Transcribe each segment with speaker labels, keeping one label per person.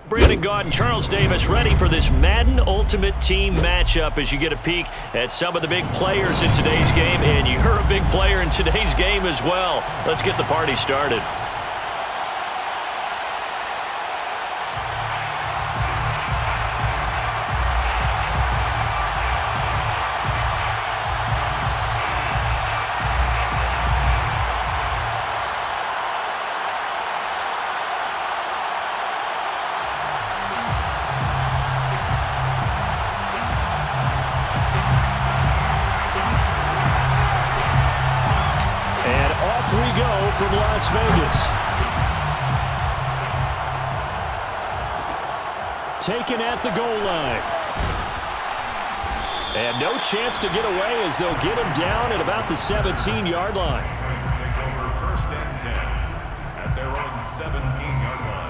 Speaker 1: Brandon Gaud and Charles Davis ready for this Madden Ultimate Team matchup as you get a peek at some of the big players in today's game, and you're a big player in today's game as well. Let's get the party started. From Las Vegas. Taken at the goal line. And no chance to get away as they'll get him down at about the 17-yard line.
Speaker 2: Take over first and 10 at their own 17-yard line.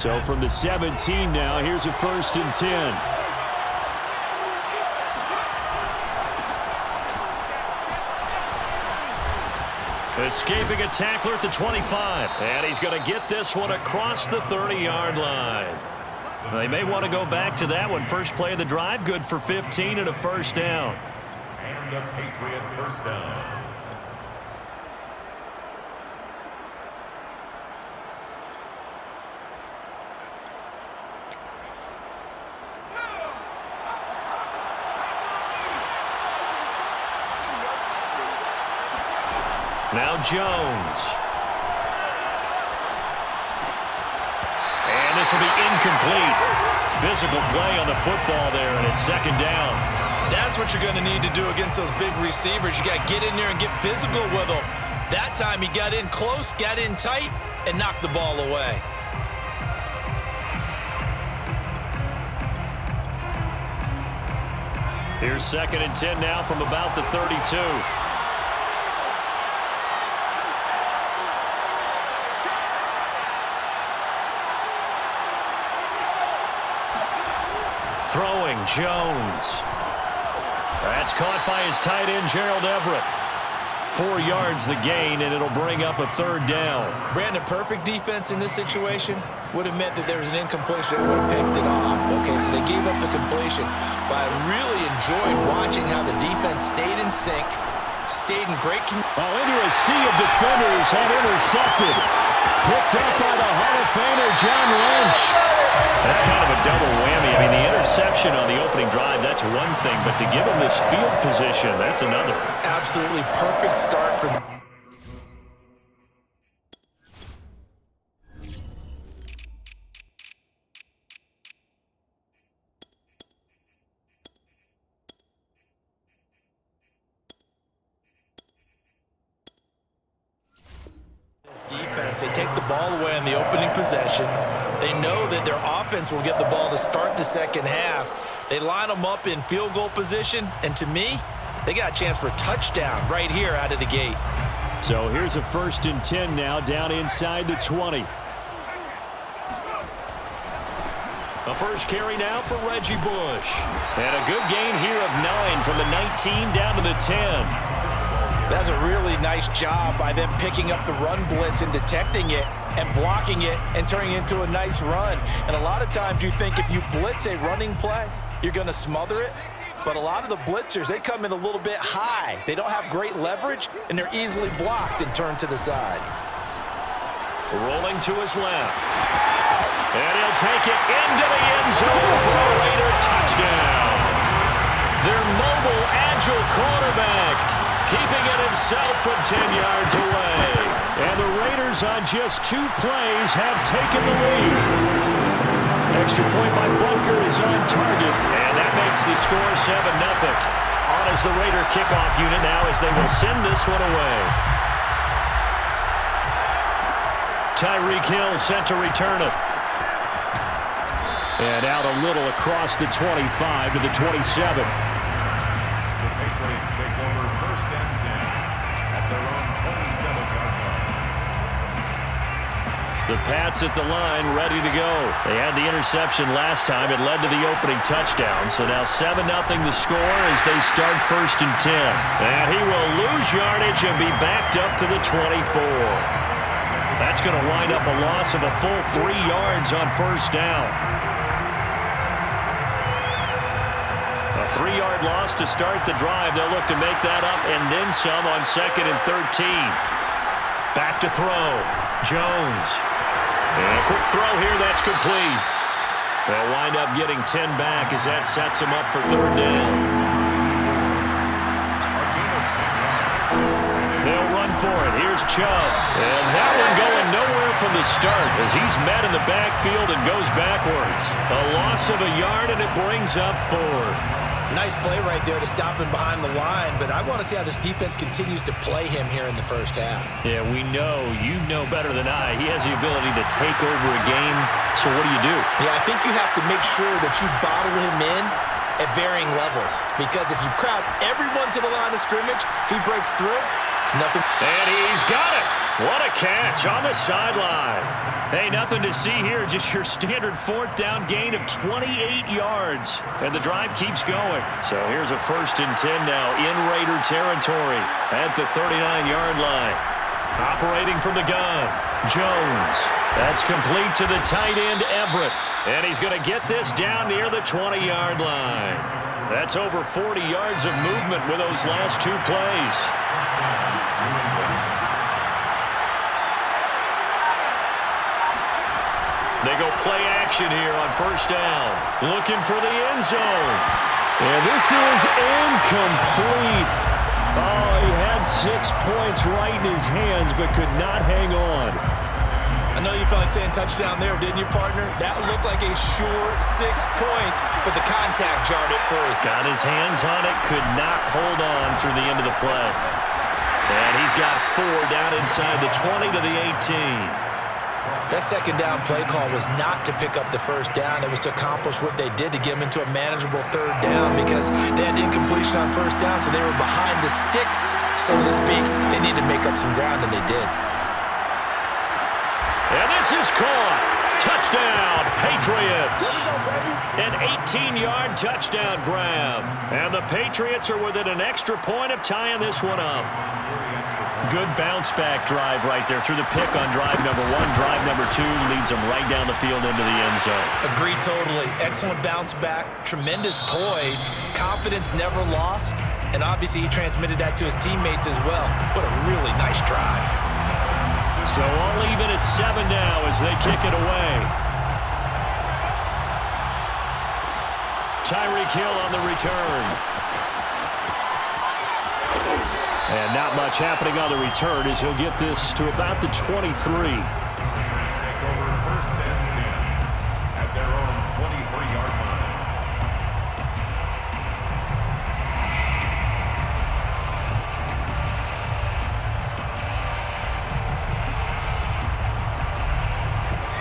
Speaker 1: So from the 17 now, here's a 1st and 10. Escaping a tackler at the 25. And he's going to get this one across the 30-yard line. They may want to go back to that one. First play of the drive, good for 15 and a 1st down.
Speaker 2: And a Patriot 1st down.
Speaker 1: Now Jones. And this will be incomplete. Physical play on the football there, and it's 2nd down.
Speaker 3: That's what you're going to need to do against those big receivers. You got to get in there and get physical with them. That time he got in close, got in tight, and knocked the ball away.
Speaker 1: Here's 2nd and 10 now from about the 32. Throwing, Jones. That's caught by his tight end, Gerald Everett. 4 yards the gain, and it'll bring up a 3rd down.
Speaker 3: Brandon, perfect defense in this situation would have meant that there was an incompletion. They would have picked it off. Okay, so they gave up the completion. But I really enjoyed watching how the defense stayed in sync, stayed in great communication.
Speaker 1: Into a sea of defenders and intercepted. Picked up by the Hall of Famer, John Lynch. That's kind of a double whammy. I mean, the interception on the opening drive, that's one thing, but to give him this field position, that's another.
Speaker 3: Absolutely perfect start for the defense. They take the ball away on the opening possession. They know that their offense will get the ball to start the 2nd half. They line them up in field goal position, and to me, they got a chance for a touchdown right here out of the gate.
Speaker 1: So here's a 1st and 10 now, down inside the 20. A first carry now for Reggie Bush. And a good gain here of 9 from the 19 down to the 10.
Speaker 3: That's a really nice job by them picking up the run blitz and detecting it and blocking it and turning it into a nice run. And a lot of times you think if you blitz a running play, you're going to smother it. But a lot of the blitzers, they come in a little bit high. They don't have great leverage, and they're easily blocked and turned to the side.
Speaker 1: Rolling to his left. And he'll take it into the end zone for a Raider touchdown. Their mobile, agile quarterback keeping it himself from 10 yards away. And the Raiders on just 2 plays have taken the lead. Extra point by Bunker is on target. And that makes the score 7-0. On as the Raider kickoff unit now as they will send this one away. Tyreek Hill set to return it. And out a little across the 25 to the 27.
Speaker 2: Patriots take over 1st and 10 at their own 27-yard
Speaker 1: The Pats at the line, ready to go. They had the interception last time. It led to the opening touchdown. So now 7-0 the score as they start 1st and 10. And he will lose yardage and be backed up to the 24. That's going to wind up a loss of a full 3 yards on 1st down. A 3-yard loss to start the drive. They'll look to make that up and then some on 2nd and 13. Back to throw. Jones. And a quick throw here, that's complete. They'll wind up getting 10 back as that sets them up for 3rd down. They'll run for it. Here's Chubb. And that one going nowhere from the start as he's met in the backfield and goes backwards. A loss of a yard, and it brings up 4th.
Speaker 3: Nice play right there to stop him behind the line, but I want to see how this defense continues to play him here in the 1st half.
Speaker 1: Yeah, we know. You know better than I. He has the ability to take over a game, so what do?
Speaker 3: Yeah, I think you have to make sure that you bottle him in at varying levels, because if you crowd everyone to the line of scrimmage, if he breaks through, it's nothing.
Speaker 1: And he's got it. What a catch on the sideline. Hey, nothing to see here, just your standard 4th down gain of 28 yards. And the drive keeps going. So here's a 1st and 10 now in Raider territory at the 39-yard line. Operating from the gun, Jones. That's complete to the tight end, Everett. And he's going to get this down near the 20-yard line. That's over 40 yards of movement with those last 2 plays. They go play action here on 1st down. Looking for the end zone. And this is incomplete. Oh, he had 6 points right in his hands, but could not hang on.
Speaker 3: I know you felt like saying touchdown there, didn't you, partner? That looked like a sure 6 points, but the contact jarred it free.
Speaker 1: Got his hands on it, could not hold on through the end of the play. And he's got 4 down inside the 20 to the 18.
Speaker 3: That 2nd down play call was not to pick up the 1st down. It was to accomplish what they did to get them into a manageable 3rd down because they had incompletion on 1st down, so they were behind the sticks, so to speak. They needed to make up some ground, and they did.
Speaker 1: And this is caught. Touchdown, Patriots. An 18-yard touchdown grab. And the Patriots are within an extra point of tying this one up. Good bounce-back drive right there through the pick on drive number 1. Drive number 2 leads them right down the field into the end zone.
Speaker 3: Agree totally. Excellent bounce-back, tremendous poise, confidence never lost, and obviously he transmitted that to his teammates as well. What a really nice drive.
Speaker 1: So all even at 7 now as they kick it away. Tyreek Hill on the return. And not much happening on the return as he'll get this to about the 23.
Speaker 2: Take over 1st and 10 at their own 23-yard line.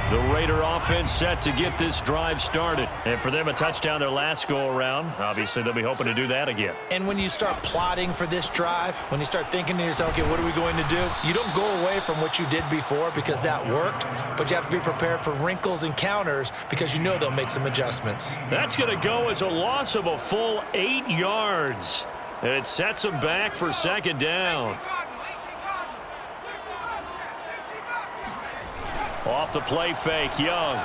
Speaker 1: The Raider offense set to get this drive started. And for them, a touchdown their last go-around. Obviously, they'll be hoping to do that again.
Speaker 3: And when you start plotting for this drive, when you start thinking to yourself, okay, what are we going to do? You don't go away from what you did before because that worked, but you have to be prepared for wrinkles and counters because you know they'll make some adjustments.
Speaker 1: That's going to go as a loss of a full 8 yards. And it sets them back for 2nd down. Off the play fake, Young.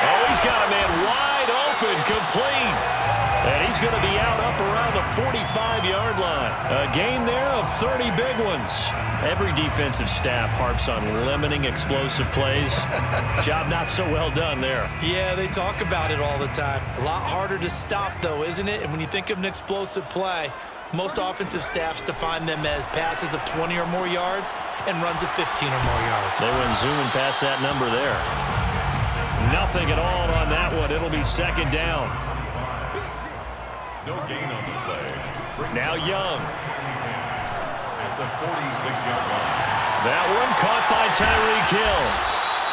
Speaker 1: Oh, he's got a man wide open, complete. And he's going to be out up around the 45-yard line. A gain there of 30 big ones. Every defensive staff harps on limiting explosive plays. Job not so well done there.
Speaker 3: Yeah, they talk about it all the time. A lot harder to stop, though, isn't it? And when you think of an explosive play, most offensive staffs define them as passes of 20 or more yards and runs of 15 or more yards.
Speaker 1: They went zooming past that number there. Nothing at all on that one. It'll be 2nd down.
Speaker 2: No gain on the play.
Speaker 1: Now Young.
Speaker 2: At the 46-yard line.
Speaker 1: That one caught by Tyreek Hill.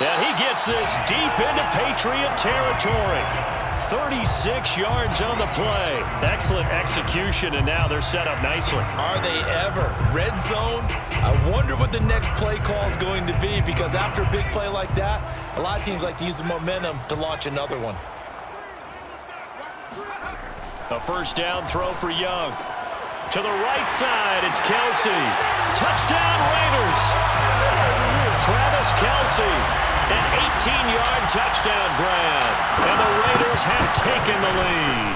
Speaker 1: And he gets this deep into Patriot territory. 36 yards on the play. Excellent execution, and now they're set up nicely.
Speaker 3: Are they ever? Red zone? I wonder what the next play call is going to be, because after a big play like that, a lot of teams like to use the momentum to launch another one.
Speaker 1: A first down throw for Young. To the right side, it's Kelsey. Touchdown, Raiders. Travis Kelsey, an 18-yard touchdown grab. And the Raiders have taken the lead.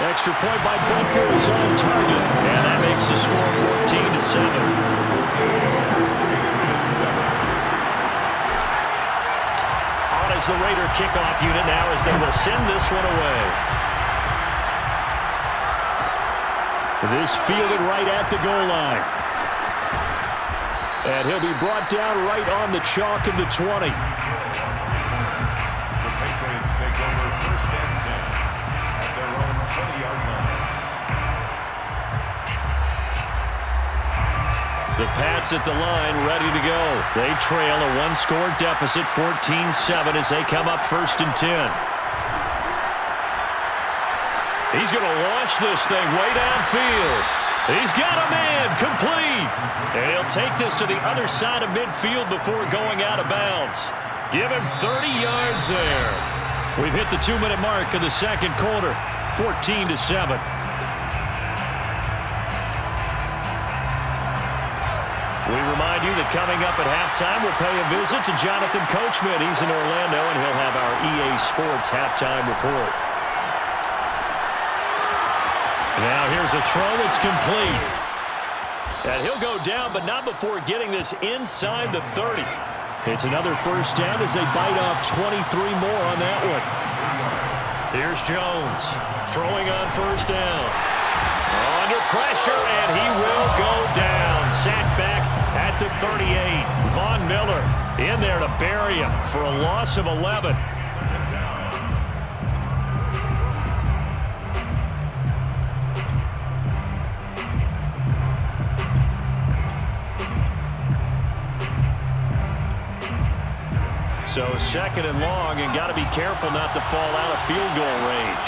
Speaker 1: Extra point by Butker is on target. And that makes the score 14-7. On as the Raider kickoff unit now, as they will send this one away. This fielded right at the goal line. And he'll be brought down right on the chalk of the 20.
Speaker 2: The Patriots take over first and 10 at their own 20-yard line.
Speaker 1: The Pats at the line, ready to go. They trail a one-score deficit, 14-7, as they come up first and 10. He's going to launch this thing way downfield. He's got a man, complete. And he'll take this to the other side of midfield before going out of bounds. Give him 30 yards there. We've hit the 2-minute mark of the second quarter, 14-7. We remind you that coming up at halftime, we'll pay a visit to Jonathan Coachman. He's in Orlando, and he'll have our EA Sports halftime report. Now here's a throw. It's complete. And he'll go down, but not before getting this inside the 30. It's another first down as they bite off 23 more on that one. Here's Jones throwing on first down. Under pressure, and he will go down. Sacked back at the 38. Von Miller in there to bury him for a loss of 11. So second and long, and got to be careful not to fall out of field goal range.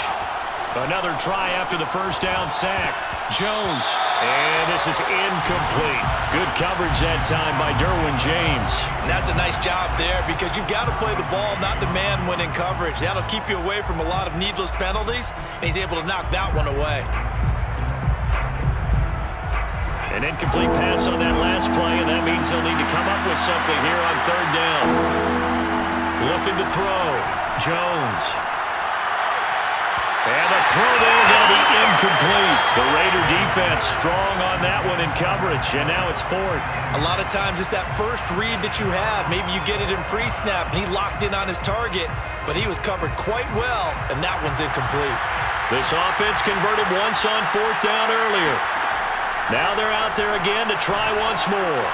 Speaker 1: Another try after the first down sack. Jones, and this is incomplete. Good coverage that time by Derwin James.
Speaker 3: And that's a nice job there, because you've got to play the ball, not the man when in coverage. That'll keep you away from a lot of needless penalties, and he's able to knock that one away.
Speaker 1: An incomplete pass on that last play, and that means they'll need to come up with something here on third down. Looking to throw. Jones. And the throw there going to be incomplete. The Raider defense strong on that one in coverage, and now it's fourth.
Speaker 3: A lot of times it's that first read that you have. Maybe you get it in pre-snap, and he locked in on his target, but he was covered quite well, and that one's incomplete.
Speaker 1: This offense converted once on fourth down earlier. Now they're out there again to try once more.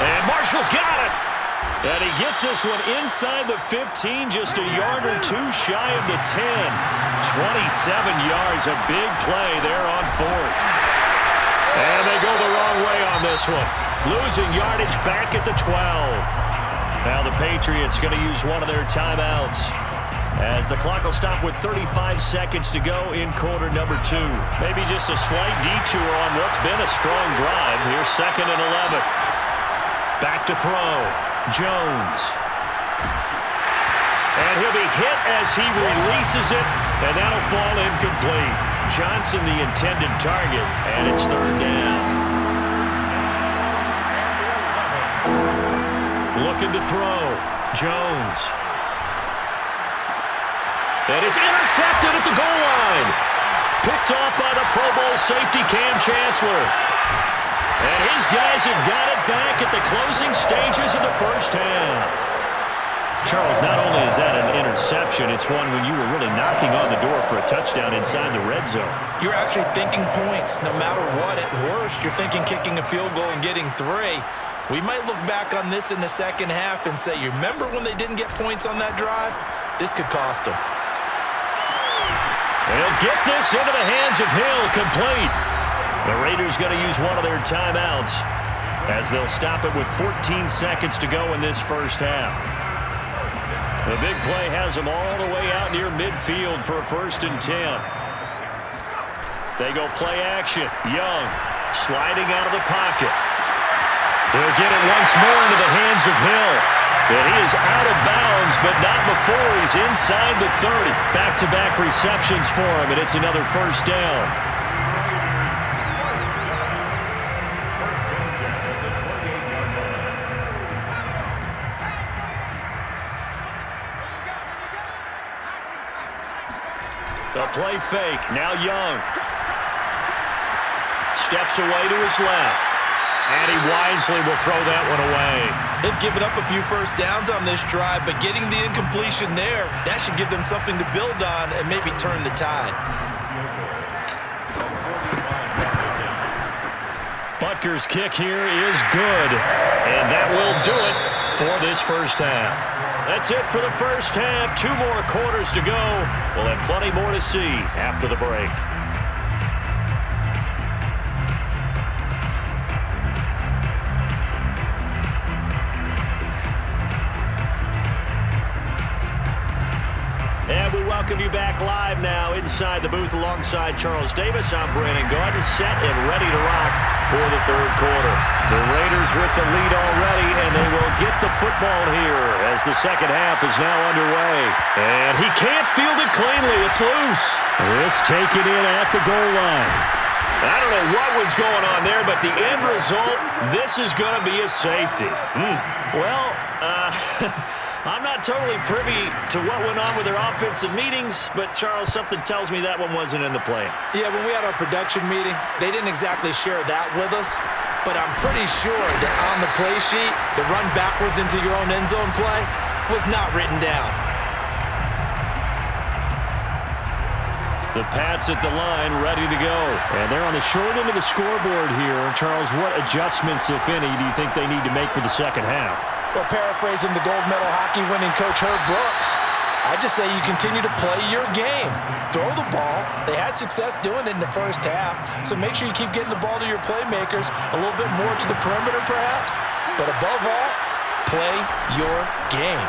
Speaker 1: And Marshall's got it. And he gets this one inside the 15, just a yard or two shy of the 10. 27 yards, a big play there on fourth. And they go the wrong way on this one. Losing yardage back at the 12. Now the Patriots going to use one of their timeouts, as the clock will stop with 35 seconds to go in quarter number 2. Maybe just a slight detour on what's been a strong drive. Here's second and 11. Back to throw. Jones. And he'll be hit as he releases it, and that'll fall incomplete. Johnson, the intended target, and it's third down. Looking to throw. Jones. And it's intercepted at the goal line. Picked off by the Pro Bowl safety Cam Chancellor. And his guys have got it back at the closing stages of the first half. Charles, not only is that an interception, it's one when you were really knocking on the door for a touchdown inside the red zone.
Speaker 3: You're actually thinking points. No matter what, at worst, you're thinking kicking a field goal and getting 3. We might look back on this in the second half and say, you remember when they didn't get points on that drive? This could cost them.
Speaker 1: They'll get this into the hands of Hill, complete. The Raiders going to use one of their timeouts, as they'll stop it with 14 seconds to go in this first half. The big play has them all the way out near midfield for a 1st and 10. They go play action. Young sliding out of the pocket. He'll get it once more into the hands of Hill. But he is out of bounds, but not before he's inside the 30. Back-to-back receptions for him, and it's another 1st down.
Speaker 2: First and 10 at the 28-yard line.
Speaker 1: The play fake. Now Young. Steps away to his left. And he wisely will throw that one away.
Speaker 3: They've given up a few 1st downs on this drive, but getting the incompletion there, that should give them something to build on and maybe turn the tide.
Speaker 1: Butker's kick here is good. And that will do it for this 1st half. That's it for the 1st half. 2 more quarters to go. We'll have plenty more to see after the break. And we welcome you back live now inside the booth alongside Charles Davis. I'm Brandon Gordon, set and ready to rock for the 3rd quarter. The Raiders with the lead already, and they will get the football here as the 2nd half is now underway. And he can't field it cleanly. It's loose. This taken in at the goal line. I don't know what was going on there, but the end result, this is going to be a safety. Well, I'm not totally privy to what went on with their offensive meetings, but, Charles, something tells me that one wasn't in the plan.
Speaker 3: Yeah, when we had our production meeting, they didn't exactly share that with us, but I'm pretty sure that on the play sheet, the run backwards into your own end zone play was not written down.
Speaker 1: The Pats at the line, ready to go. And they're on the short end of the scoreboard here. Charles, what adjustments, if any, do you think they need to make for the 2nd half?
Speaker 3: Well, paraphrasing the gold medal hockey winning coach Herb Brooks, I just say you continue to play your game. Throw the ball. They had success doing it in the 1st half, so make sure you keep getting the ball to your playmakers, a little bit more to the perimeter perhaps, but above all, play your game.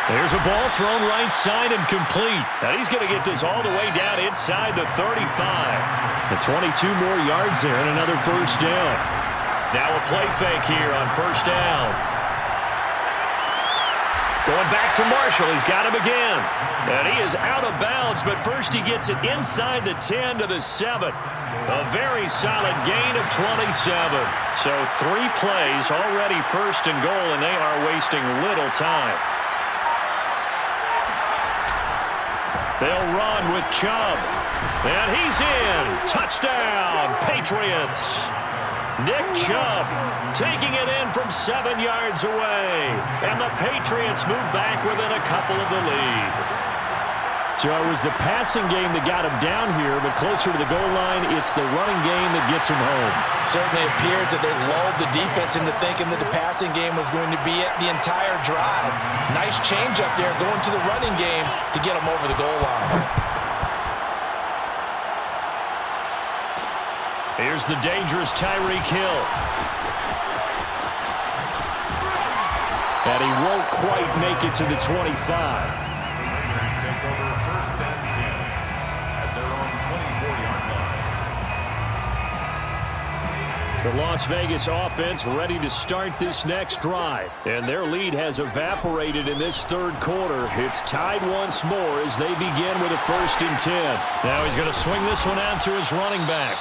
Speaker 1: There's a ball thrown right side and complete. Now he's going to get this all the way down inside the 35. The 22 more yards there and another 1st down. Now a play fake here on 1st down. Going back to Marshall. He's got him again. And he is out of bounds, but first he gets it inside the 10 to the 7. A very solid gain of 27. So 3 plays already 1st and goal, and they are wasting little time. They'll run with Chubb. And he's in. Touchdown, Patriots. Nick Chubb taking it in from 7 yards away. And the Patriots move back within a couple of the lead. So it was the passing game that got him down here, but closer to the goal line, it's the running game that gets him home.
Speaker 3: Certainly appears that they lulled the defense into thinking that the passing game was going to be it the entire drive. Nice change up there going to the running game to get him over the goal line.
Speaker 1: Here's the dangerous Tyreek Hill. And he won't quite make it to the 25.
Speaker 2: Raiders take over 1st and 10 at their own 24-yard line.
Speaker 1: The Las Vegas offense ready to start this next drive. And their lead has evaporated in this 3rd quarter. It's tied once more as they begin with a 1st and 10. Now he's going to swing this one out to his running back.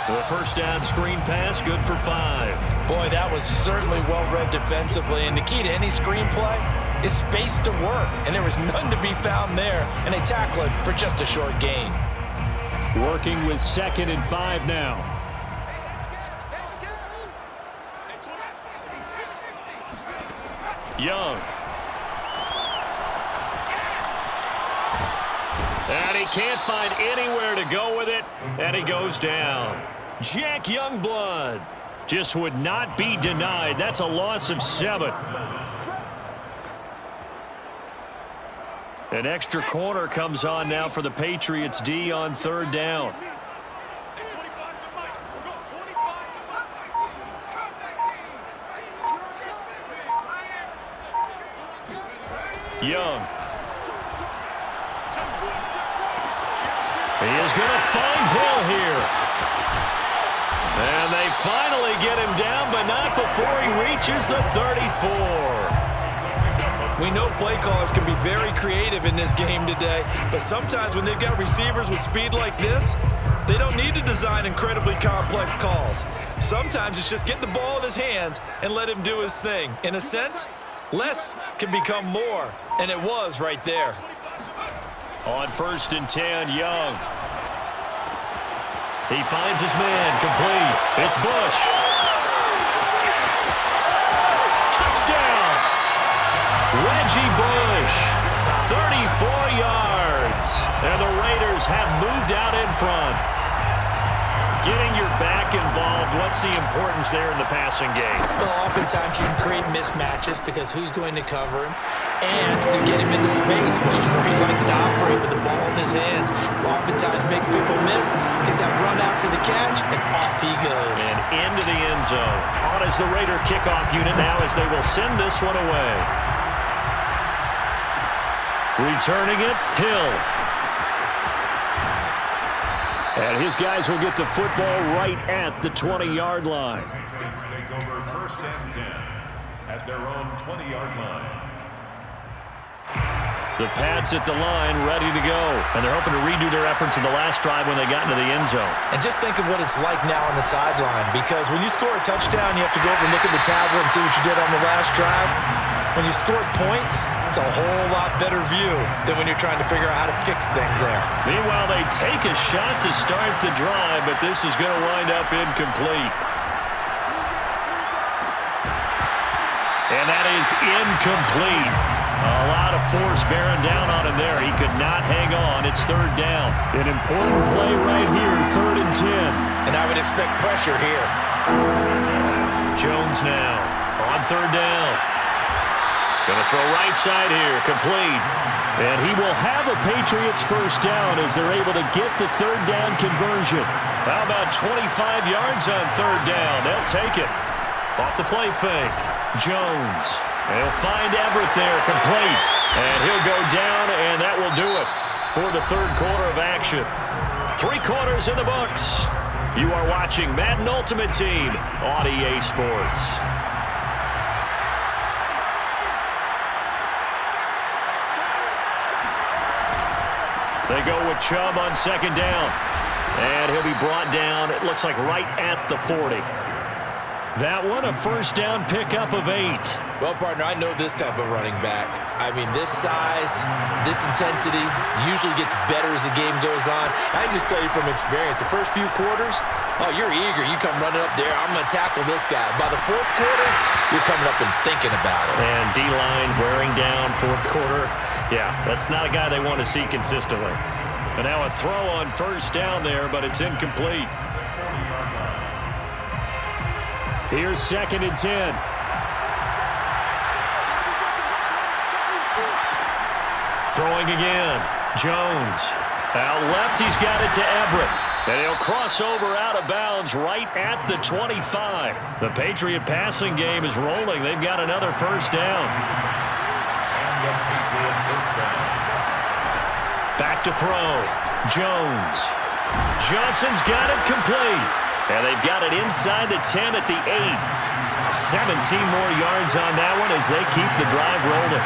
Speaker 1: The 1st down screen pass, good for 5.
Speaker 3: Boy, that was certainly well-read defensively. And the key to any screen play is space to work. And there was none to be found there. And they tackle it for just a short gain.
Speaker 1: Working with 2nd and 5 now. Young. And he can't find anywhere to go with it. And he goes down. Jack Youngblood just would not be denied. That's a loss of 7. An extra corner comes on now for the Patriots D on 3rd down. Young. He is going to find Hill here. And they finally get him down, but not before he reaches the 34.
Speaker 3: We know play callers can be very creative in this game today, but sometimes when they've got receivers with speed like this, they don't need to design incredibly complex calls. Sometimes it's just get the ball in his hands and let him do his thing. In a sense, less can become more, and it was right there.
Speaker 1: On 1st and 10, Young. He finds his man, complete. It's Bush. Touchdown! Reggie Bush, 34 yards. And the Raiders have moved out in front. Getting your back involved, what's the importance there in the passing game?
Speaker 3: Well, oftentimes you can create mismatches because who's going to cover him? And you get him into space, which is where he likes to operate with the ball in his hands. Oftentimes makes people miss, gets that run after the catch, and off he goes.
Speaker 1: And into the end zone. On is the Raider kickoff unit now as they will send this one away. Returning it, Hill. And his guys will get the football right at the 20-yard line.
Speaker 2: Patriots take over 1st and 10 at their own 20-yard line.
Speaker 1: The Pats at the line, ready to go. And they're hoping to redo their efforts in the last drive when they got into the end zone.
Speaker 3: And just think of what it's like now on the sideline, because when you score a touchdown, you have to go over and look at the tablet and see what you did on the last drive. When you scored points, it's a whole lot better view than when you're trying to figure out how to fix things there.
Speaker 1: Meanwhile, they take a shot to start the drive, but this is going to wind up incomplete. And that is incomplete. A lot of force bearing down on him there. He could not hang on. It's 3rd down. An important play right here, 3rd and 10.
Speaker 3: And I would expect pressure here.
Speaker 1: Jones now on 3rd down. Going to throw right side here, complete. And he will have a Patriots 1st down as they're able to get the 3rd down conversion. How about 25 yards on 3rd down? They'll take it. Off the play fake. Jones. They'll find Everett there, complete. And he'll go down, and that will do it for the 3rd quarter of action. 3 quarters in the books. You are watching Madden Ultimate Team on EA Sports. They go with Chubb on 2nd down. And he'll be brought down, it looks like right at the 40. That one, a 1st down pickup of 8.
Speaker 3: Well, partner, I know this type of running back. I mean, this size, this intensity usually gets better as the game goes on. I can just tell you from experience, the first few quarters, oh, you're eager. You come running up there, I'm going to tackle this guy. By the 4th quarter, you're coming up and thinking about it.
Speaker 1: And D-line wearing down 4th quarter. Yeah, that's not a guy they want to see consistently. And now a throw on 1st down there, but it's incomplete. Here's 2nd and 10. Throwing again. Jones. Out left, he's got it to Everett. And he'll cross over out of bounds right at the 25. The Patriot passing game is rolling. They've got another 1st down. Back to throw. Jones. Johnson's got it complete. And they've got it inside the 10 at the 8. 17 more yards on that one as they keep the drive rolling.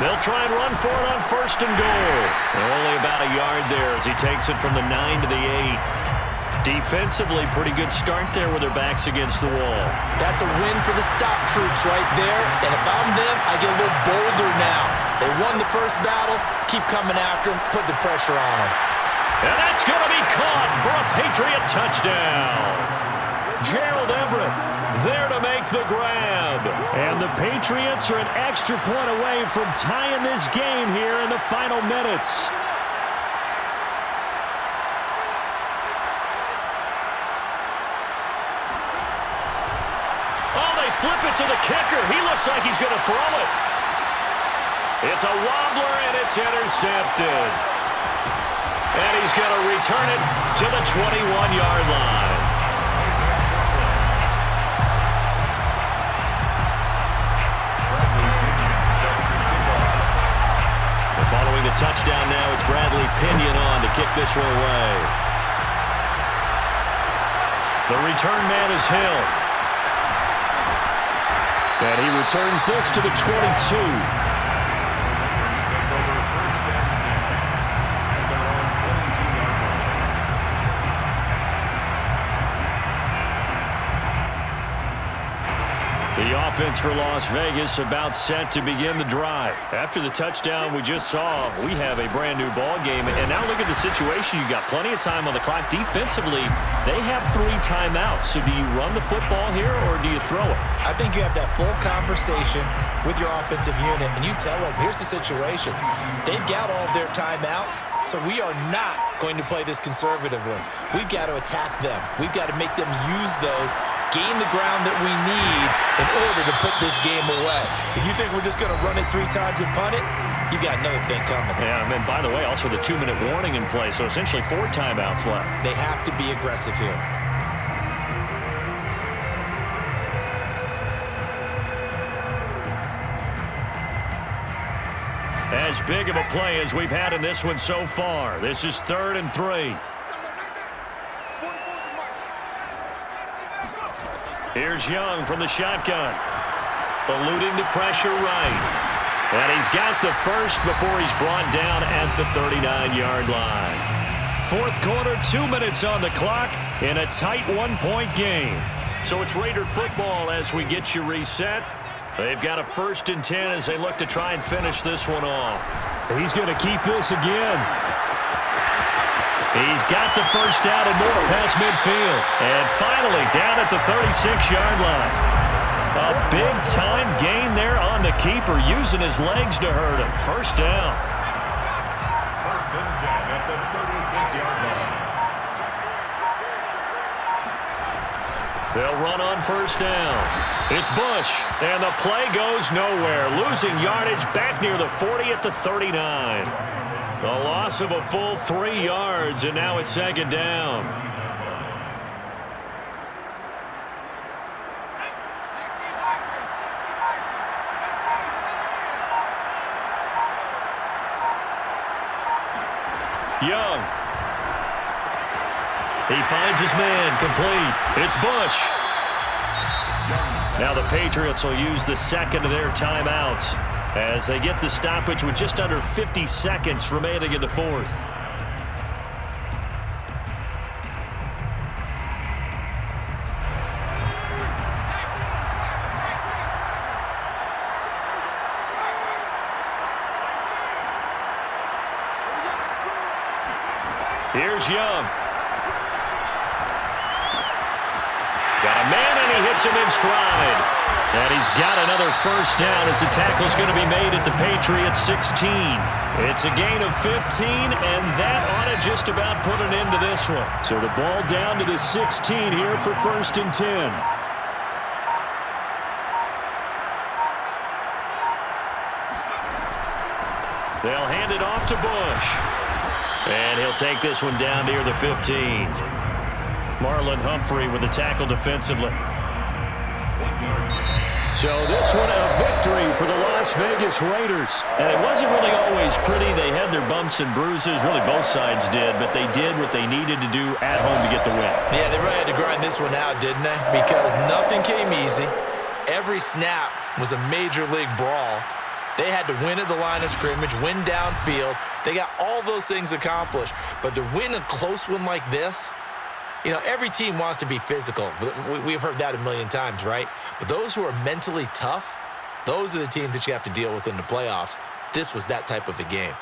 Speaker 1: They'll try and run for it on 1st and goal. They're only about a yard there as he takes it from the 9 to the 8. Defensively, pretty good start there with their backs against the wall.
Speaker 3: That's a win for the stop troops right there. And if I'm them, I get a little bolder now. They won the first battle. Keep coming after them. Put the pressure on them.
Speaker 1: And that's going to be caught for a Patriot touchdown. Gerald Everett there to make the grab. And the Patriots are an extra point away from tying this game here in the final minutes. Oh, they flip it to the kicker. He looks like he's going to throw it. It's a wobbler, and it's intercepted. And he's going to return it to the 21-yard line. a touchdown now. It's Bradley Pinion on to kick this one away. The return man is Hill. And he returns this to the 22. The offense for Las Vegas about set to begin the drive. After the touchdown we just saw, we have a brand new ball game. And now look at the situation. You've got plenty of time on the clock. Defensively, they have 3 timeouts. So do you run the football here or do you throw it?
Speaker 3: I think you have that full conversation with your offensive unit, and you tell them, here's the situation. They've got all of their timeouts, so we are not going to play this conservatively. We've got to attack them. We've got to make them use those, gain the ground that we need in order to put this game away. If you think we're just going to run it 3 times and punt it, you got another thing coming.
Speaker 1: Yeah, and then, by the way, also the 2-minute warning in play, so essentially 4 timeouts left.
Speaker 3: They have to be aggressive here.
Speaker 1: As big of a play as we've had in this one so far. This is 3rd and 3. Here's Young from the shotgun. Eluding the pressure right. And he's got the first before he's brought down at the 39-yard line. 4th quarter, 2 minutes on the clock in a tight 1-point game. So it's Raider football as we get you reset. They've got a 1st and 10 as they look to try and finish this one off. He's going to keep this again. He's got the first down and more past midfield. And finally down at the 36-yard line. A big-time gain there on the keeper, using his legs to hurt him. First down.
Speaker 2: 1st and 10 at the 36-yard line.
Speaker 1: They'll run on first down. It's Bush, and the play goes nowhere. Losing yardage back near the 40 at the 39. The loss of a full 3 yards, and now it's 2nd down. Young. He finds his man, complete. It's Bush. Now the Patriots will use the 2nd of their timeouts as they get the stoppage with just under 50 seconds remaining in the 4th. Here's Young. Got a man, and he hits him in stride. And he's got another first down as the tackle's going to be made at the Patriots 16. It's a gain of 15, and that ought to just about put an end to this one. So the ball down to the 16 here for 1st and 10. They'll hand it off to Bush. And he'll take this one down near the 15. Marlon Humphrey with the tackle defensively. So this one a victory for the Las Vegas Raiders. And it wasn't really always pretty. They had their bumps and bruises. Really both sides did. But they did what they needed to do at home to get the win.
Speaker 3: Yeah, they really had to grind this one out, didn't they? Because nothing came easy. Every snap was a major league brawl. They had to win at the line of scrimmage, win downfield. They got all those things accomplished. But to win a close one like this, you know, every team wants to be physical. We've heard that a million times, right? But those who are mentally tough, those are the teams that you have to deal with in the playoffs. This was that type of a game.